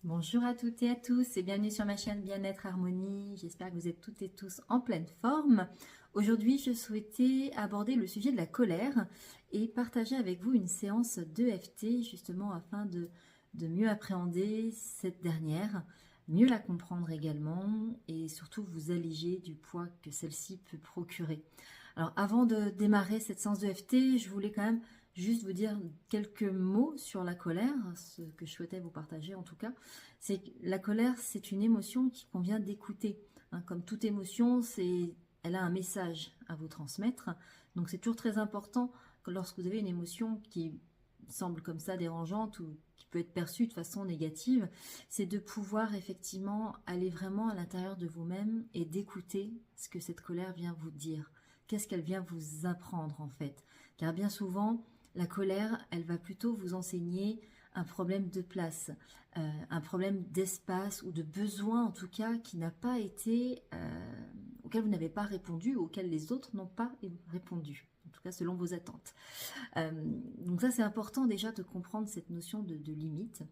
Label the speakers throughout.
Speaker 1: Bonjour à toutes et à tous et bienvenue sur ma chaîne Bien-être Harmonie. J'espère que vous êtes toutes et tous en pleine forme. Aujourd'hui, je souhaitais aborder le sujet de la colère et partager avec vous une séance d'EFT justement afin de mieux appréhender cette dernière, mieux la comprendre également et surtout vous alléger du poids que celle-ci peut procurer. Alors avant de démarrer cette séance d'EFT, je voulais quand même juste vous dire quelques mots sur la colère, ce que je souhaitais vous partager en tout cas. C'est que la colère, c'est une émotion qui convient d'écouter. Comme toute émotion, elle a un message à vous transmettre. Donc c'est toujours très important que lorsque vous avez une émotion qui semble comme ça dérangeante ou qui peut être perçue de façon négative, c'est de pouvoir effectivement aller vraiment à l'intérieur de vous-même et d'écouter ce que cette colère vient vous dire. Qu'est-ce qu'elle vient vous apprendre en fait? Car bien souvent, la colère, elle va plutôt vous enseigner un problème de place, un problème d'espace ou de besoin en tout cas qui n'a pas été, auquel vous n'avez pas répondu ou auquel les autres n'ont pas répondu, en tout cas selon vos attentes. Donc ça c'est important déjà de comprendre cette notion de limite,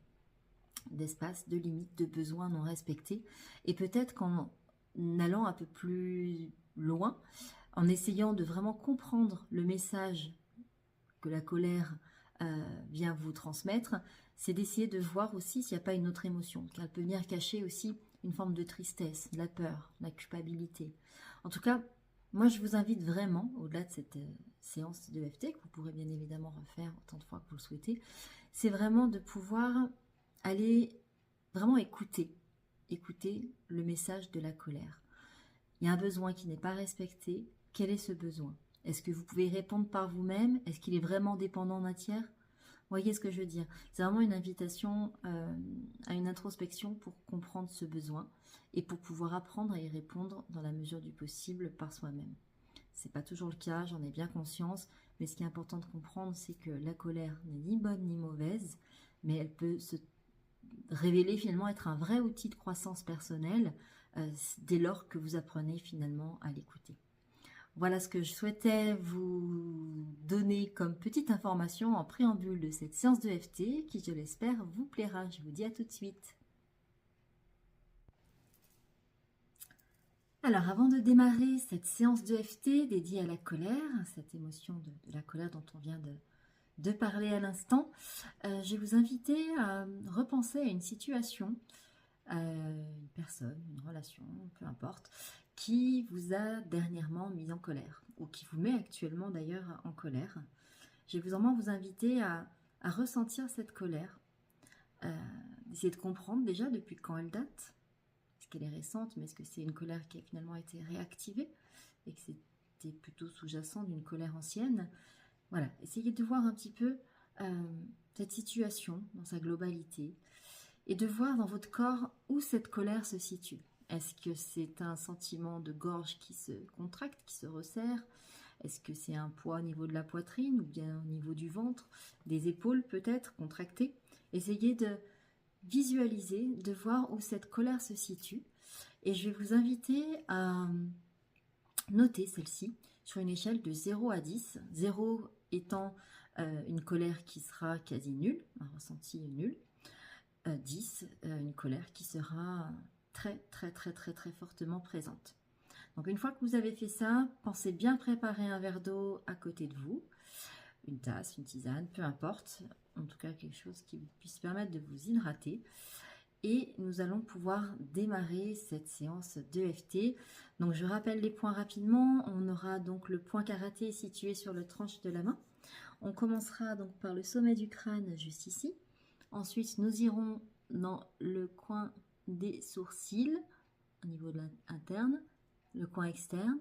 Speaker 1: d'espace, de limite, de besoin non respecté et peut-être qu'en allant un peu plus loin, en essayant de vraiment comprendre le message que la colère vient vous transmettre, c'est d'essayer de voir aussi s'il n'y a pas une autre émotion, car elle peut venir cacher aussi une forme de tristesse, de la peur, de la culpabilité. En tout cas, moi je vous invite vraiment, au-delà de cette séance de FT, que vous pourrez bien évidemment refaire autant de fois que vous le souhaitez, c'est vraiment de pouvoir aller vraiment écouter le message de la colère. Il y a un besoin qui n'est pas respecté. Quel est ce besoin? Est-ce que vous pouvez répondre par vous-même? Est-ce qu'il est vraiment dépendant d'un tiers? Vous voyez ce que je veux dire? C'est vraiment une invitation à une introspection pour comprendre ce besoin et pour pouvoir apprendre à y répondre dans la mesure du possible par soi-même. C'est pas toujours le cas, j'en ai bien conscience, mais ce qui est important de comprendre, c'est que la colère n'est ni bonne ni mauvaise, mais elle peut se révéler finalement être un vrai outil de croissance personnelle dès lors que vous apprenez finalement à l'écouter. Voilà ce que je souhaitais vous donner comme petite information en préambule de cette séance de FT qui, je l'espère, vous plaira. Je vous dis à tout de suite. Alors, avant de démarrer cette séance de FT dédiée à la colère, cette émotion de la colère dont on vient de parler à l'instant, je vais vous inviter à repenser à une situation, une personne, une relation, peu importe, qui vous a dernièrement mis en colère, ou qui vous met actuellement d'ailleurs en colère. Je vais vraiment vous inviter à ressentir cette colère, d'essayer de comprendre déjà depuis quand elle date. Est-ce qu'elle est récente, mais est-ce que c'est une colère qui a finalement été réactivée et que c'était plutôt sous-jacent d'une colère ancienne? Voilà, essayez de voir un petit peu cette situation dans sa globalité et de voir dans votre corps où cette colère se situe. Est-ce que c'est un sentiment de gorge qui se contracte, qui se resserre? Est-ce que c'est un poids au niveau de la poitrine ou bien au niveau du ventre, des épaules peut-être contractées? Essayez de visualiser, de voir où cette colère se situe. Et je vais vous inviter à noter celle-ci sur une échelle de 0 à 10. 0 étant une colère qui sera quasi nulle, un ressenti nul. 10, une colère qui sera très très très très très fortement présente. Donc une fois que vous avez fait ça, pensez bien préparer un verre d'eau à côté de vous, une tasse, une tisane, peu importe, en tout cas quelque chose qui puisse permettre de vous hydrater. Et nous allons pouvoir démarrer cette séance d'EFT. Donc je rappelle les points rapidement. On aura donc le point karaté situé sur le tranche de la main. On commencera donc par le sommet du crâne juste ici. Ensuite, nous irons dans le coin des sourcils, au niveau de l'interne, le coin externe.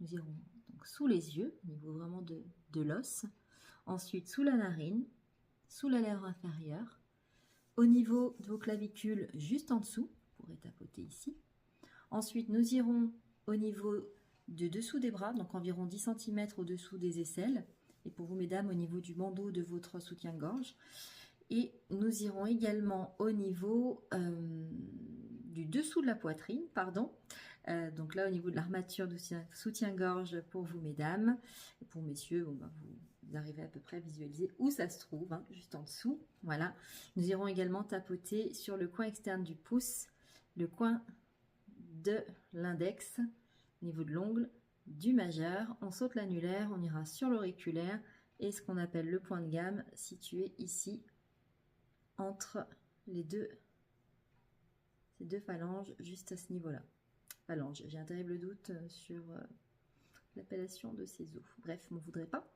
Speaker 1: Nous irons donc sous les yeux, au niveau vraiment de l'os. Ensuite, sous la narine, sous la lèvre inférieure, au niveau de vos clavicules, juste en dessous, vous pourrez tapoter ici. Ensuite, nous irons au niveau de dessous des bras, donc environ 10 cm au-dessous des aisselles. Et pour vous, mesdames, au niveau du bandeau de votre soutien-gorge. Et nous irons également au niveau du dessous de la poitrine, pardon. Donc là, au niveau de l'armature de soutien-gorge pour vous, mesdames. Et pour messieurs, bon, vous vous arrivez à peu près à visualiser où ça se trouve, hein, juste en dessous. Voilà. Nous irons également tapoter sur le coin externe du pouce, le coin de l'index, au niveau de l'ongle, du majeur. On saute l'annulaire, on ira sur l'auriculaire et ce qu'on appelle le point de gamme situé ici entre ces deux phalanges, juste à ce niveau-là. Phalange, j'ai un terrible doute sur l'appellation de ces os. Bref, on ne voudrait pas.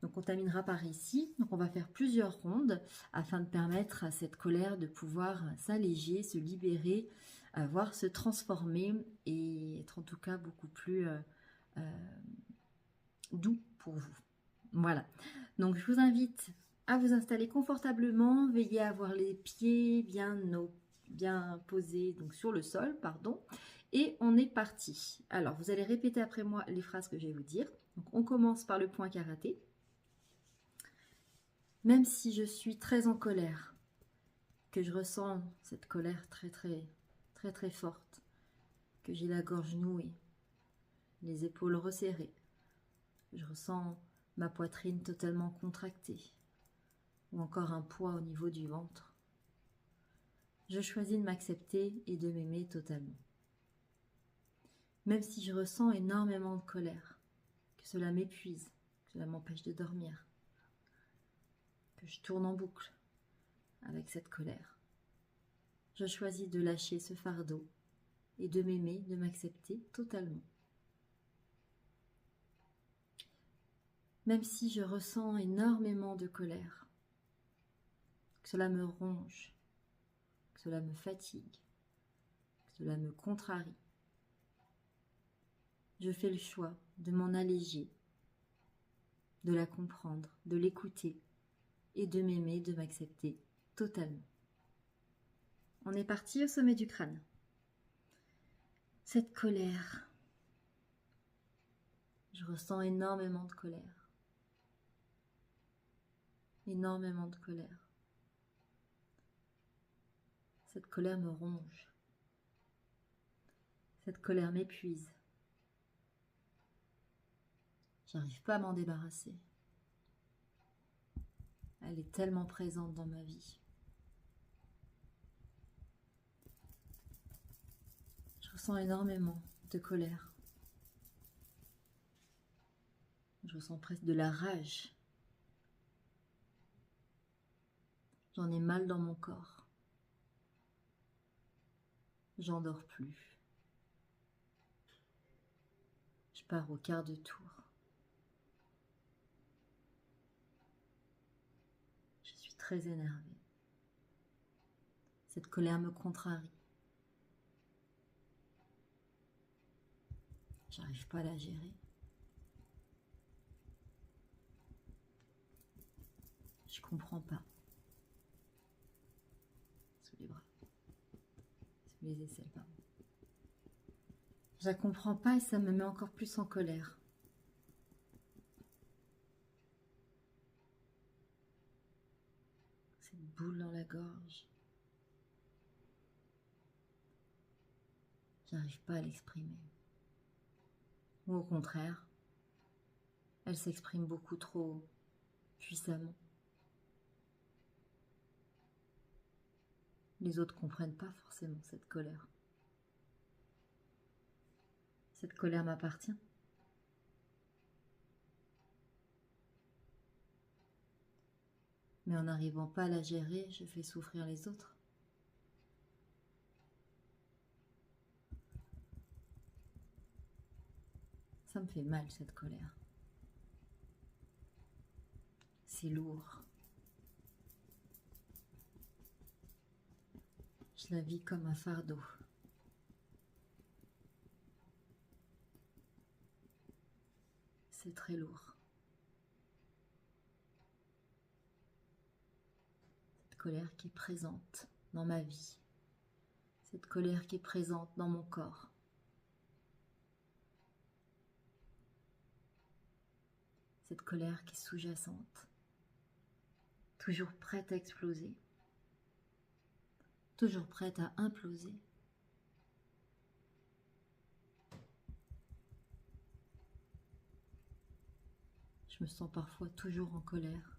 Speaker 1: Donc on terminera par ici. Donc on va faire plusieurs rondes afin de permettre à cette colère de pouvoir s'alléger, se libérer, voire se transformer et être en tout cas beaucoup plus doux pour vous. Voilà. Donc je vous invite à vous installer confortablement. Veillez à avoir les pieds bien posés donc sur le sol, pardon. Et on est parti. Alors vous allez répéter après moi les phrases que je vais vous dire. Donc on commence par le point karaté. Même si je suis très en colère, que je ressens cette colère très forte, que j'ai la gorge nouée, les épaules resserrées, je ressens ma poitrine totalement contractée, ou encore un poids au niveau du ventre. Je choisis de m'accepter et de m'aimer totalement. Même si je ressens énormément de colère, que cela m'épuise, que cela m'empêche de dormir, que je tourne en boucle avec cette colère. Je choisis de lâcher ce fardeau et de m'aimer, de m'accepter totalement. Même si je ressens énormément de colère, que cela me ronge, que cela me fatigue, que cela me contrarie, je fais le choix de m'en alléger, de la comprendre, de l'écouter et de m'aimer, de m'accepter totalement. On est parti au sommet du crâne. Cette colère, je ressens énormément de colère. Énormément de colère. Cette colère me ronge. Cette colère m'épuise. J'arrive pas à m'en débarrasser. Elle est tellement présente dans ma vie. Je ressens énormément de colère. Je ressens presque de la rage. J'en ai mal dans mon corps. J'en dors plus. Je pars au quart de tour. Je suis très énervée. Cette colère me contrarie. J'arrive pas à la gérer. Je comprends pas. Sous les bras. Sous les aisselles, pardon. Je la comprends pas et ça me met encore plus en colère. Cette boule dans la gorge. J'arrive pas à l'exprimer. Ou au contraire, elle s'exprime beaucoup trop puissamment. Les autres ne comprennent pas forcément cette colère. Cette colère m'appartient. Mais en n'arrivant pas à la gérer, je fais souffrir les autres. Ça me fait mal, cette colère. C'est lourd. Je la vis comme un fardeau. C'est très lourd. Cette colère qui est présente dans ma vie. Cette colère qui est présente dans mon corps. Cette colère qui est sous-jacente. Toujours prête à exploser. Toujours prête à imploser. Je me sens parfois toujours en colère.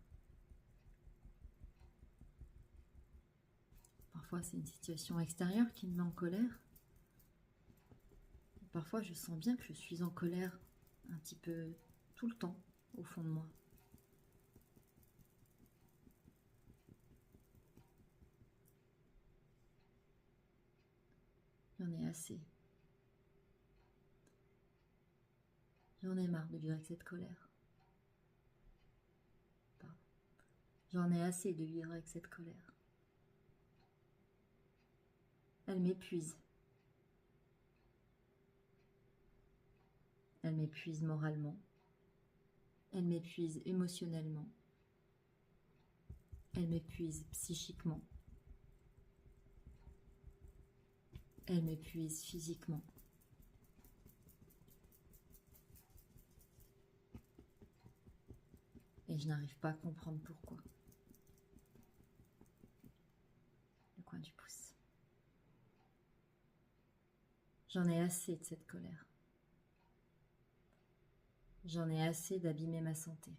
Speaker 1: Parfois, c'est une situation extérieure qui me met en colère. Et parfois, je sens bien que je suis en colère un petit peu tout le temps au fond de moi. J'en ai assez. J'en ai marre de vivre avec cette colère. Pardon. J'en ai assez de vivre avec cette colère. Elle m'épuise. Elle m'épuise moralement. Elle m'épuise émotionnellement. Elle m'épuise psychiquement. Elle m'épuise physiquement. Et je n'arrive pas à comprendre pourquoi. Le coin du pouce. J'en ai assez de cette colère. J'en ai assez d'abîmer ma santé.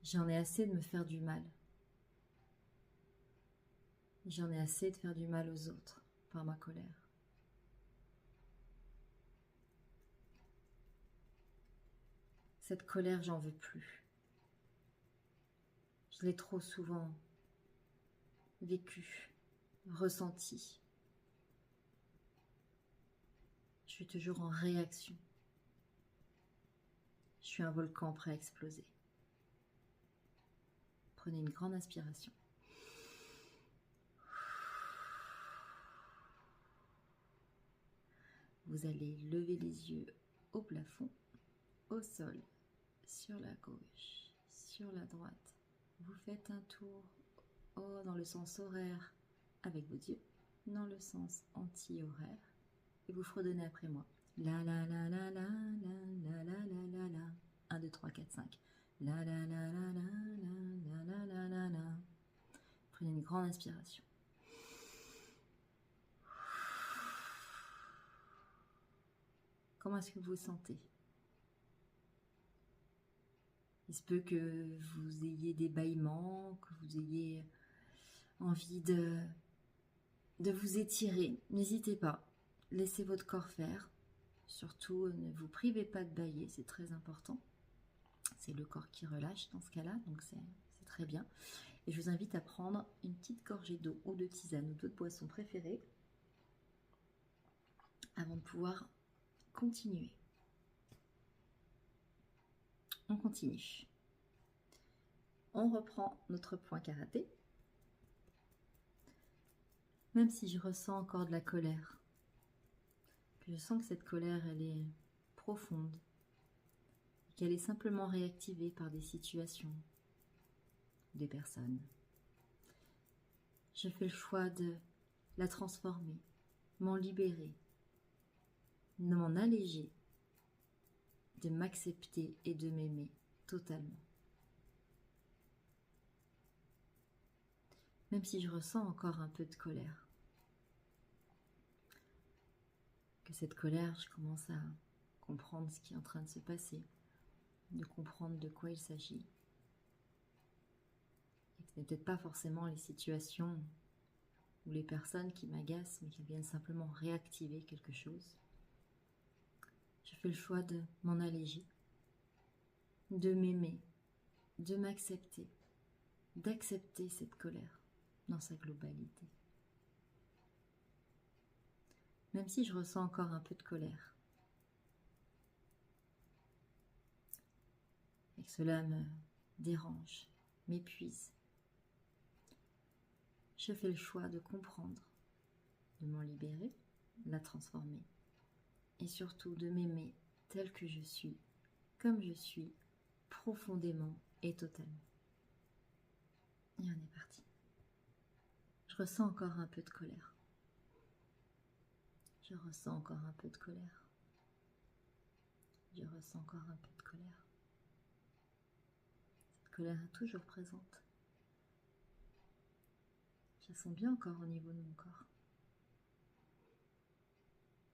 Speaker 1: J'en ai assez de me faire du mal. J'en ai assez de faire du mal aux autres par ma colère. Cette colère, j'en veux plus. Je l'ai trop souvent vécue, ressentie. Je suis toujours en réaction. Je suis un volcan prêt à exploser. Prenez une grande inspiration. Vous allez lever les yeux au plafond, au sol, sur la gauche, sur la droite. Vous faites un tour dans le sens horaire avec vos yeux, dans le sens anti-horaire. Et vous fredonnez après moi. La la la la la la la la la la la. 1, 2, 3, 4, 5. La la la la la la la la la la. Prenez une grande inspiration. Comment est-ce que vous vous sentez? Il se peut que vous ayez des bâillements, que vous ayez envie de vous étirer. N'hésitez pas. Laissez votre corps faire. Surtout, ne vous privez pas de bâiller, c'est très important. C'est le corps qui relâche dans ce cas-là, donc c'est très bien. Et je vous invite à prendre une petite gorgée d'eau ou de tisane ou d'autres boissons préférées avant de pouvoir continuer. On continue. On reprend notre point karaté. Même si je ressens encore de la colère, que je sens que cette colère, elle est profonde, qu'elle est simplement réactivée par des situations, des personnes. Je fais le choix de la transformer, m'en libérer, de m'en alléger, de m'accepter et de m'aimer totalement. Même si je ressens encore un peu de colère. Que cette colère, je commence à comprendre ce qui est en train de se passer, de comprendre de quoi il s'agit. Et que ce n'est peut-être pas forcément les situations ou les personnes qui m'agacent, mais qui viennent simplement réactiver quelque chose. Je fais le choix de m'en alléger, de m'aimer, de m'accepter, d'accepter cette colère dans sa globalité. Même si je ressens encore un peu de colère. Et que cela me dérange, m'épuise. Je fais le choix de comprendre, de m'en libérer, de la transformer. Et surtout de m'aimer tel que je suis, comme je suis, profondément et totalement. Et on est parti. Je ressens encore un peu de colère. Je ressens encore un peu de colère. Je ressens encore un peu de colère. Cette colère est toujours présente. Je la sens bien encore au niveau de mon corps.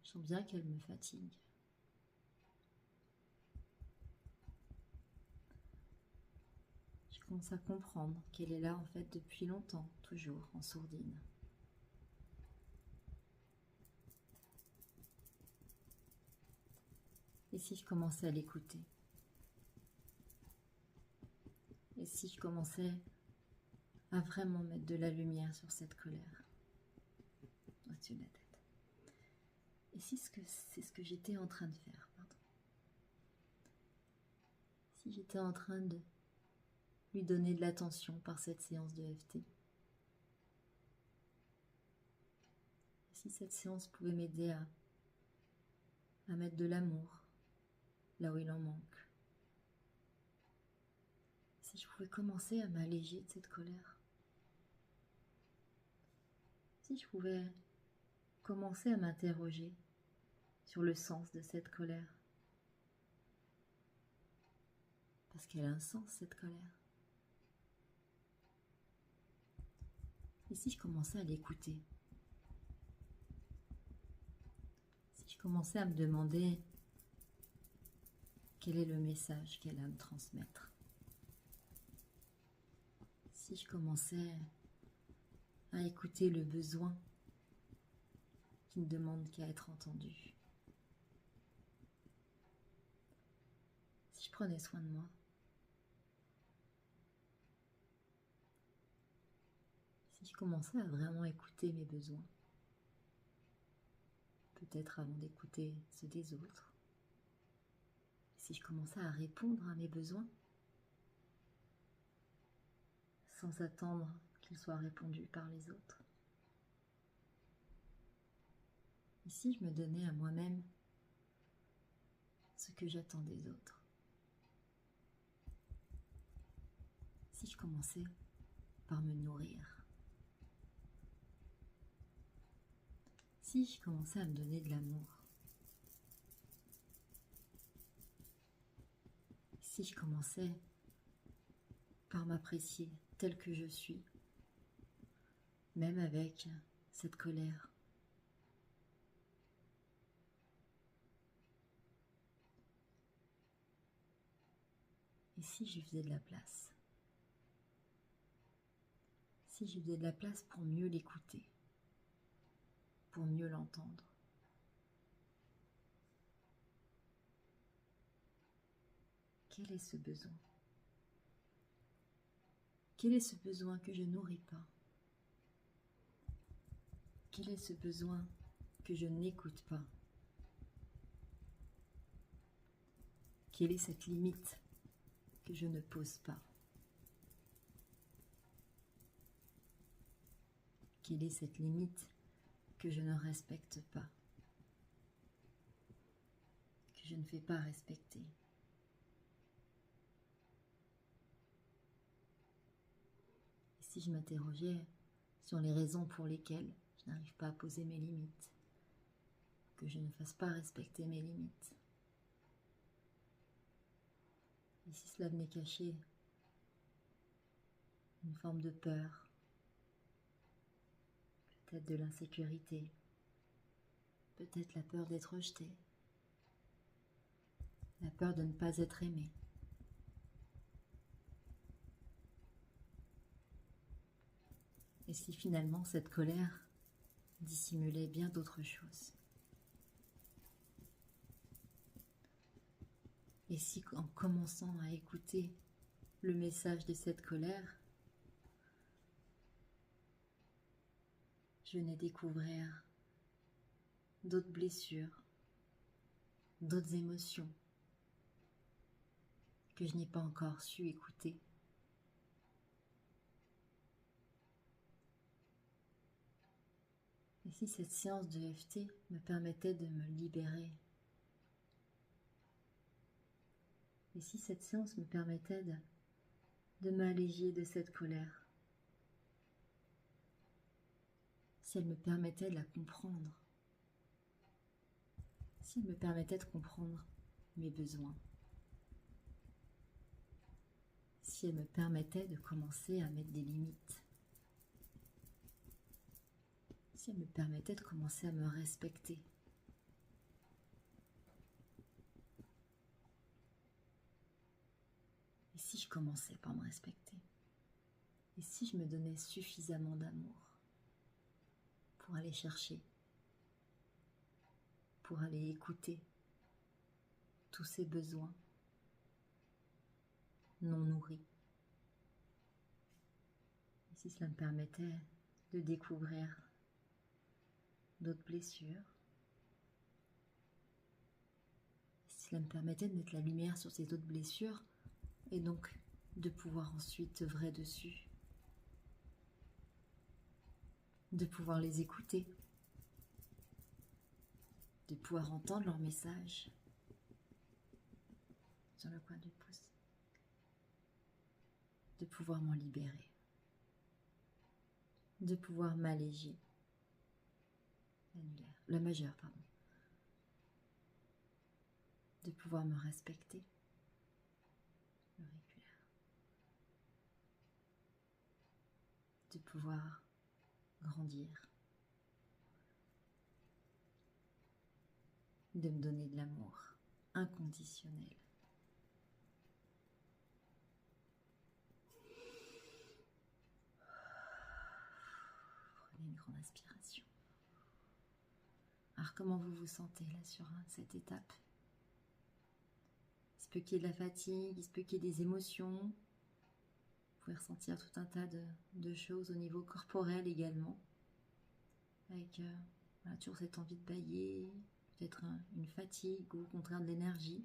Speaker 1: Je sens bien qu'elle me fatigue. commence à comprendre qu'elle est là en fait depuis longtemps, toujours en sourdine. Et si je commençais à l'écouter? Et si je commençais à vraiment mettre de la lumière sur cette colère au-dessus de la tête? Et si c'est ce que j'étais en train de faire, pardon. Si j'étais en train de lui donner de l'attention par cette séance de EFT. Si cette séance pouvait m'aider à mettre de l'amour là où il en manque. Si je pouvais commencer à m'alléger de cette colère. Si je pouvais commencer à m'interroger sur le sens de cette colère. Parce qu'elle a un sens, cette colère. Et si je commençais à l'écouter? Si je commençais à me demander quel est le message qu'elle a à me transmettre? Si je commençais à écouter le besoin qui ne demande qu'à être entendu? Si je prenais soin de moi? Si je commençais à vraiment écouter mes besoins? Peut-être avant d'écouter ceux des autres. Si je commençais à répondre à mes besoins sans attendre qu'ils soient répondus par les autres. Et si je me donnais à moi-même ce que j'attends des autres? Si je commençais par me nourrir? Si je commençais à me donner de l'amour? Si je commençais par m'apprécier tel que je suis, même avec cette colère? Et si je faisais de la place? Si je faisais de la place pour mieux l'écouter, pour mieux l'entendre? Quel est ce besoin? Quel est ce besoin que je nourris pas? Quel est ce besoin que je n'écoute pas? Quelle est cette limite que je ne pose pas? Quelle est cette limite que je ne respecte pas? Que je ne fais pas respecter? Et si je m'interrogeais sur les raisons pour lesquelles je n'arrive pas à poser mes limites, que je ne fasse pas respecter mes limites? Et si cela venait cacher une forme de peur, peut-être de l'insécurité, peut-être la peur d'être rejeté, la peur de ne pas être aimé? Et si finalement cette colère dissimulait bien d'autres choses? Et si en commençant à écouter le message de cette colère, je venais découvrir d'autres blessures, d'autres émotions que je n'ai pas encore su écouter? Et si cette séance de EFT me permettait de me libérer? Et si cette séance me permettait de m'alléger de cette colère? Si elle me permettait de la comprendre? Si elle me permettait de comprendre mes besoins? Si elle me permettait de commencer à mettre des limites? Si elle me permettait de commencer à me respecter? Et si je commençais par me respecter? Et si je me donnais suffisamment d'amour pour aller chercher, pour aller écouter tous ces besoins non nourris? Et si cela me permettait de découvrir d'autres blessures, si cela me permettait de mettre la lumière sur ces autres blessures et donc de pouvoir ensuite œuvrer dessus, de pouvoir les écouter, de pouvoir entendre leur message sur le coin du pouce, de pouvoir m'en libérer, de pouvoir m'alléger, la majeure, pardon, de pouvoir me respecter, l'auriculaire, de pouvoir grandir, de me donner de l'amour inconditionnel. Prenez une grande inspiration. Alors comment vous vous sentez là sur cette étape? Il se peut qu'il y ait de la fatigue, il se peut qu'il y ait des émotions. Vous pouvez ressentir tout un tas de choses au niveau corporel également. Avec voilà, toujours cette envie de bâiller, peut-être une fatigue ou au contraire de l'énergie.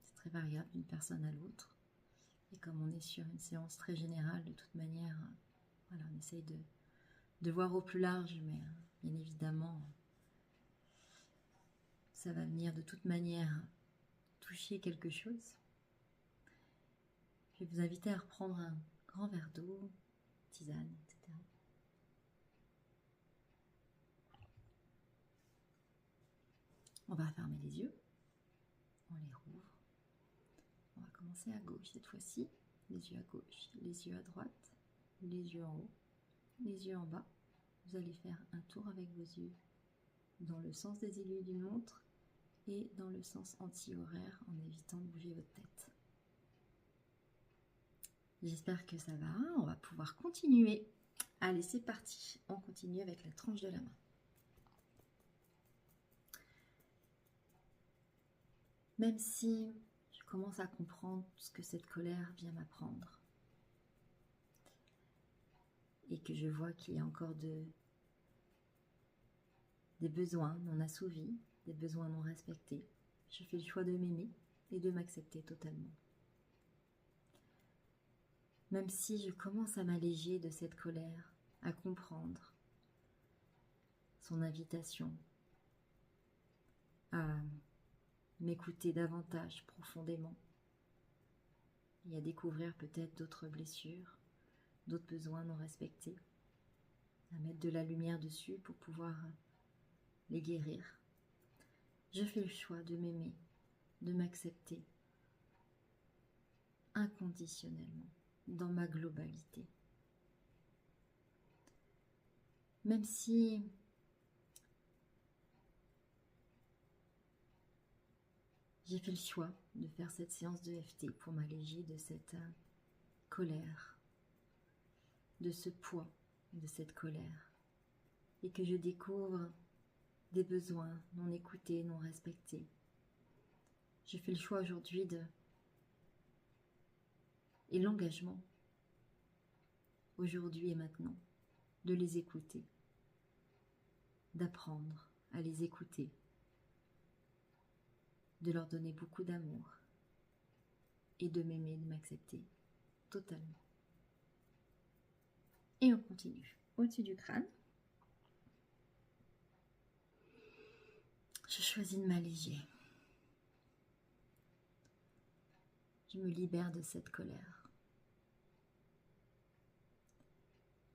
Speaker 1: C'est très variable d'une personne à l'autre. Et comme on est sur une séance très générale, de toute manière, voilà, on essaye de voir au plus large, mais bien évidemment, ça va venir de toute manière toucher quelque chose. Je vais vous inviter à reprendre un grand verre d'eau, tisane, etc. On va fermer les yeux, on les rouvre. On va commencer à gauche cette fois-ci. Les yeux à gauche, les yeux à droite, les yeux en haut, les yeux en bas. Vous allez faire un tour avec vos yeux dans le sens des aiguilles d'une montre et dans le sens anti-horaire en évitant de bouger votre tête. J'espère que ça va. On va pouvoir continuer. Allez, c'est parti. On continue avec la tranche de la main. Même si je commence à comprendre ce que cette colère vient m'apprendre et que je vois qu'il y a encore des besoins non assouvis, des besoins non respectés, je fais le choix de m'aimer et de m'accepter totalement. Même si je commence à m'alléger de cette colère, à comprendre son invitation à m'écouter davantage profondément et à découvrir peut-être d'autres blessures, d'autres besoins non respectés, à mettre de la lumière dessus pour pouvoir les guérir. Je fais le choix de m'aimer, de m'accepter inconditionnellement, dans ma globalité. Même si j'ai fait le choix de faire cette séance de FT pour m'alléger de cette colère, de ce poids de cette colère, et que je découvre des besoins non écoutés, non respectés. Je fais le choix aujourd'hui et l'engagement, aujourd'hui et maintenant, de les écouter, d'apprendre à les écouter, de leur donner beaucoup d'amour et de m'aimer, de m'accepter totalement. Et on continue au-dessus du crâne. Je choisis de m'alléger. Je me libère de cette colère.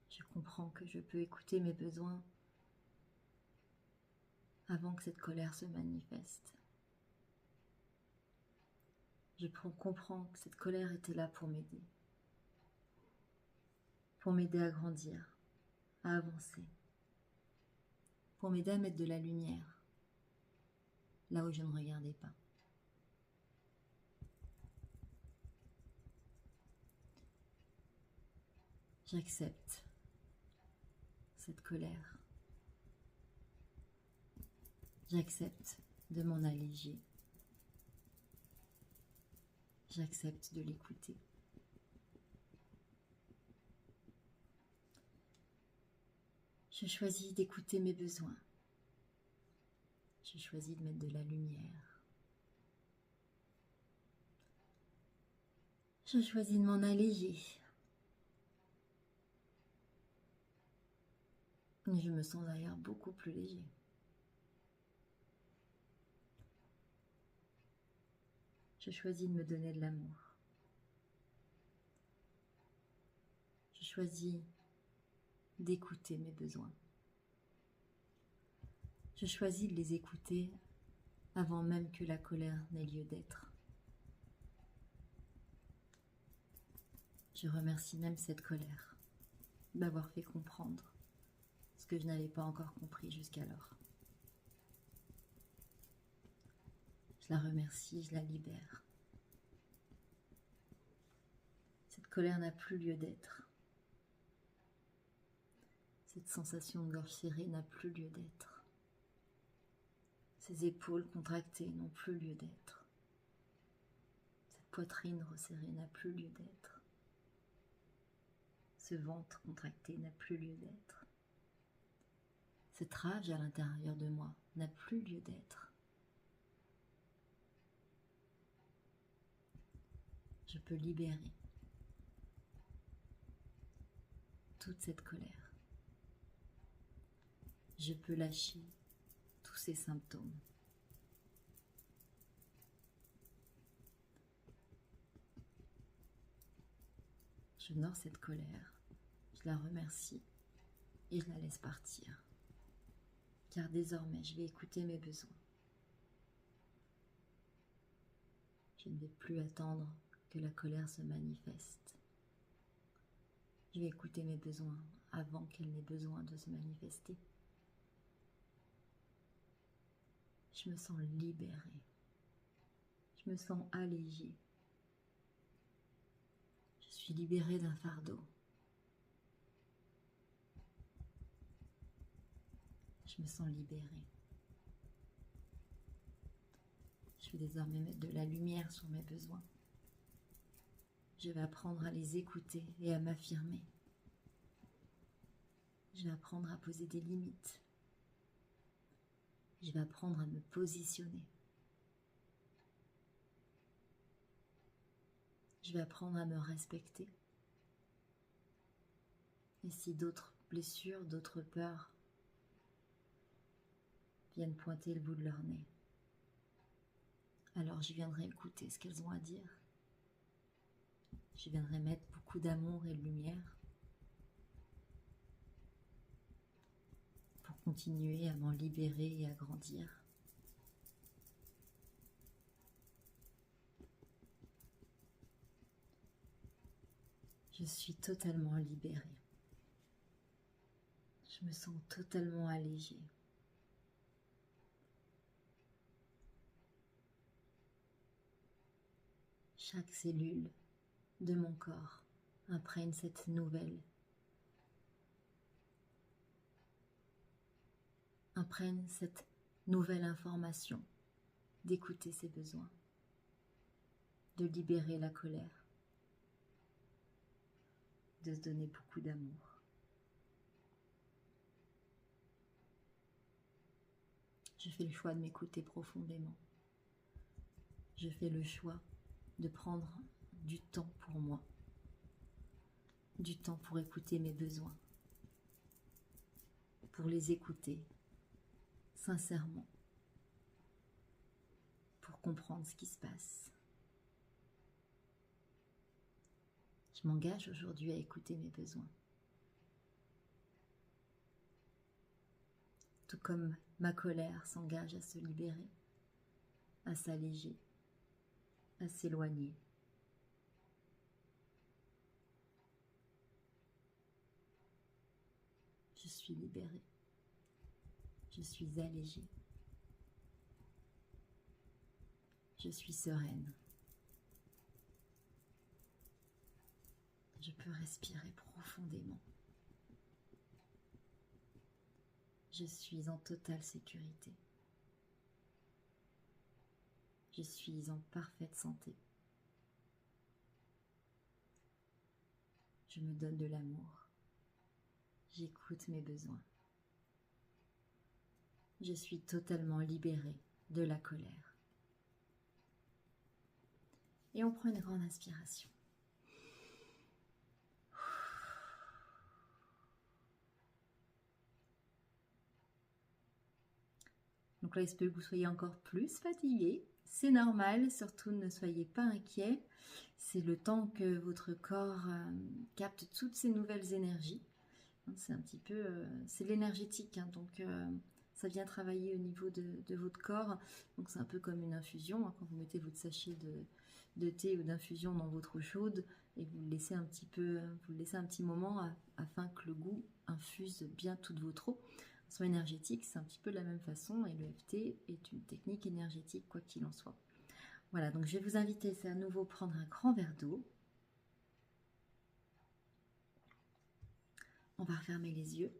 Speaker 1: Je comprends que je peux écouter mes besoins avant que cette colère se manifeste. Je comprends que cette colère était là pour m'aider à grandir, à avancer, pour m'aider à mettre de la lumière là où je ne regardais pas. J'accepte cette colère. J'accepte de m'en alléger. J'accepte de l'écouter. Je choisis d'écouter mes besoins. Je choisis de mettre de la lumière. Je choisis de m'en alléger. Et je me sens d'ailleurs beaucoup plus léger. Je choisis de me donner de l'amour. Je choisis d'écouter mes besoins. Je choisis de les écouter avant même que la colère n'ait lieu d'être. Je remercie même cette colère d'avoir fait comprendre ce que je n'avais pas encore compris jusqu'alors. Je la remercie, je la libère. Cette colère n'a plus lieu d'être. Cette sensation de gorge serrée n'a plus lieu d'être. Ces épaules contractées n'ont plus lieu d'être. Cette poitrine resserrée n'a plus lieu d'être. Ce ventre contracté n'a plus lieu d'être. Cette rage à l'intérieur de moi n'a plus lieu d'être. Je peux libérer toute cette colère. Je peux lâcher tous ces symptômes. J'honore cette colère, je la remercie et je la laisse partir. Car désormais, je vais écouter mes besoins. Je ne vais plus attendre que la colère se manifeste. Je vais écouter mes besoins avant qu'elle n'ait besoin de se manifester. Je me sens libérée. Je me sens allégée. Je suis libérée d'un fardeau. Je me sens libérée. Je vais désormais mettre de la lumière sur mes besoins. Je vais apprendre à les écouter et à m'affirmer. Je vais apprendre à poser des limites. Je vais apprendre à me positionner. Je vais apprendre à me respecter. Et si d'autres blessures, d'autres peurs viennent pointer le bout de leur nez, alors je viendrai écouter ce qu'elles ont à dire. Je viendrai mettre beaucoup d'amour et de lumière pour continuer à m'en libérer et à grandir. Je suis totalement libérée. Je me sens totalement allégée. Chaque cellule de mon corps imprègne cette nouvelle, information d'écouter ses besoins, de libérer la colère, de se donner beaucoup d'amour. Je fais le choix de m'écouter profondément. Je fais le choix de prendre du temps pour moi, du temps pour écouter mes besoins, pour les écouter sincèrement, pour comprendre ce qui se passe. Je m'engage aujourd'hui à écouter mes besoins. Tout comme ma colère s'engage à se libérer, à s'alléger, à s'éloigner. Je suis libérée. Je suis allégée. Je suis sereine. Je peux respirer profondément. Je suis en totale sécurité. Je suis en parfaite santé. Je me donne de l'amour. J'écoute mes besoins. Je suis totalement libérée de la colère. Et on prend une grande inspiration. Donc là, il se peut que vous soyez encore plus fatigué. C'est normal, surtout ne soyez pas inquiets. C'est le temps que votre corps capte toutes ces nouvelles énergies. C'est un petit peu, c'est l'énergétique, hein, donc ça vient travailler au niveau de votre corps. Donc c'est un peu comme une infusion, hein, quand vous mettez votre sachet de thé ou d'infusion dans votre eau chaude et vous le laissez un petit peu, vous le laissez un petit moment afin que le goût infuse bien toute votre eau. Soit énergétique, c'est un petit peu de la même façon et le FT est une technique énergétique quoi qu'il en soit. Voilà, donc je vais vous inviter à nouveau prendre un grand verre d'eau. On va refermer les yeux.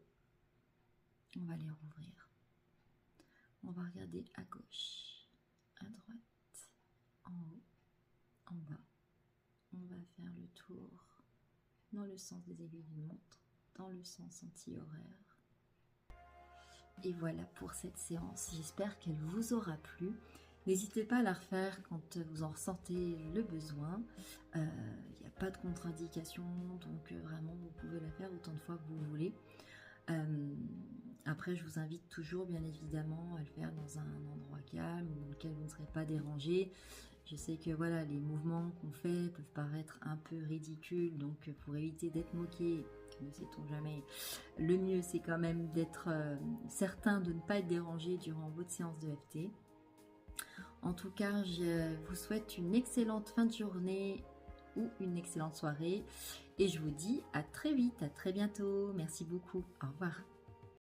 Speaker 1: On va les rouvrir. On va regarder à gauche, à droite, en haut, en bas. On va faire le tour dans le sens des aiguilles d'une montre, dans le sens anti-horaire. Et voilà pour cette séance. J'espère qu'elle vous aura plu. N'hésitez pas à la refaire quand vous en ressentez le besoin. Il n'y a pas de contre-indication, donc vraiment vous pouvez la faire autant de fois que vous voulez. Après, je vous invite toujours bien évidemment à le faire dans un endroit calme, dans lequel vous ne serez pas dérangé. Je sais que voilà, les mouvements qu'on fait peuvent paraître un peu ridicules, donc pour éviter d'être moqué, ne sait-on jamais, le mieux c'est quand même d'être certain de ne pas être dérangé durant votre séance de FT. En tout cas, je vous souhaite une excellente fin de journée ou une excellente soirée et je vous dis à très vite, à très bientôt. Merci beaucoup, au revoir.